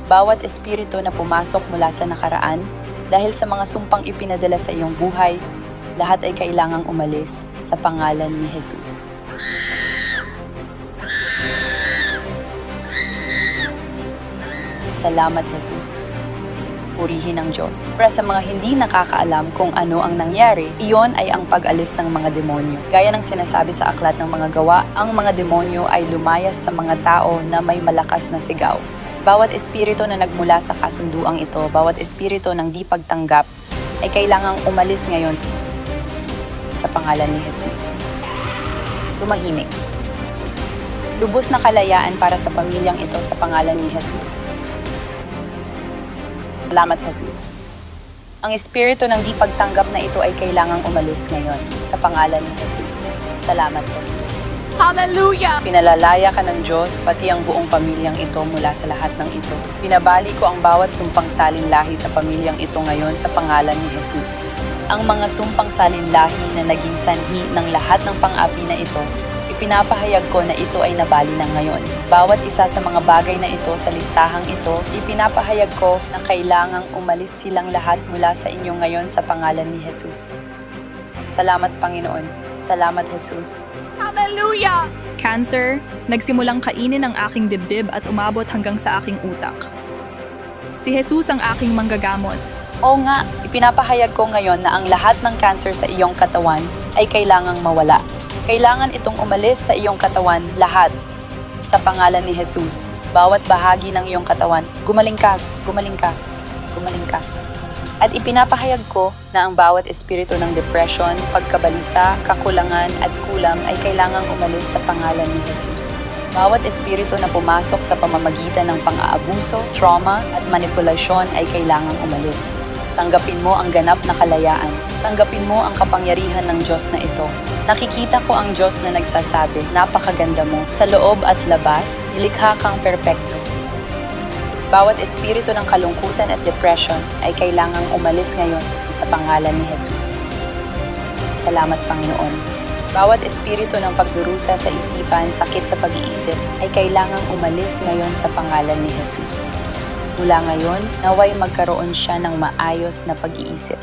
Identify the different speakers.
Speaker 1: Bawat espiritu na pumasok mula sa nakaraan, dahil sa mga sumpang ipinadala sa iyong buhay, lahat ay kailangang umalis sa pangalan ni Jesus. Salamat, Jesus. Purihin ang Diyos. Para sa mga hindi nakakaalam kung ano ang nangyari, iyon ay ang pag-alis ng mga demonyo. Gaya ng sinasabi sa aklat ng mga gawa, ang mga demonyo ay lumayas sa mga tao na may malakas na sigaw. Bawat espiritu na nagmula sa kasunduang ito, bawat espiritu ng di pagtanggap, ay kailangang umalis ngayon sa pangalan ni Jesus. Tumahimik. Lubos na kalayaan para sa pamilyang ito sa pangalan ni Jesus. Salamat, Jesus. Ang espiritu ng di pagtanggap na ito ay kailangang umalis ngayon sa pangalan ni Jesus. Salamat, Jesus.
Speaker 2: Hallelujah!
Speaker 1: Pinalalaya ka ng Diyos, pati ang buong pamilyang ito mula sa lahat ng ito. Pinabali ko ang bawat sumpang salinlahi sa pamilyang ito ngayon sa pangalan ni Jesus. Ang mga sumpang salinlahi na naging sanhi ng lahat ng pang-api na ito, ipinapahayag ko na ito ay nabali na ngayon. Bawat isa sa mga bagay na ito sa listahang ito, ipinapahayag ko na kailangang umalis silang lahat mula sa inyo ngayon sa pangalan ni Jesus. Salamat, Panginoon. Salamat, Jesus.
Speaker 2: Hallelujah!
Speaker 3: Cancer, nagsimulang kainin ang aking dibdib at umabot hanggang sa aking utak. Si Jesus ang aking manggagamot.
Speaker 1: Oo nga, ipinapahayag ko ngayon na ang lahat ng cancer sa iyong katawan ay kailangang mawala. Kailangan itong umalis sa iyong katawan lahat. Sa pangalan ni Jesus, bawat bahagi ng iyong katawan, gumaling ka, gumaling ka, gumaling ka. At ipinapahayag ko na ang bawat espiritu ng depression, pagkabalisa, kakulangan at kulam ay kailangang umalis sa pangalan ni Jesus. Bawat espiritu na pumasok sa pamamagitan ng pang-aabuso, trauma at manipulasyon ay kailangang umalis. Tanggapin mo ang ganap na kalayaan. Tanggapin mo ang kapangyarihan ng Diyos na ito. Nakikita ko ang Diyos na nagsasabi, napakaganda mo. Sa loob at labas, nilikha kang perpekto. Bawat espiritu ng kalungkutan at depression ay kailangang umalis ngayon sa pangalan ni Jesus. Salamat, Panginoon. Bawat espiritu ng pagdurusa sa isipan, sakit sa pag-iisip, ay kailangang umalis ngayon sa pangalan ni Jesus. Mula ngayon, naway magkaroon siya ng maayos na pag-iisip.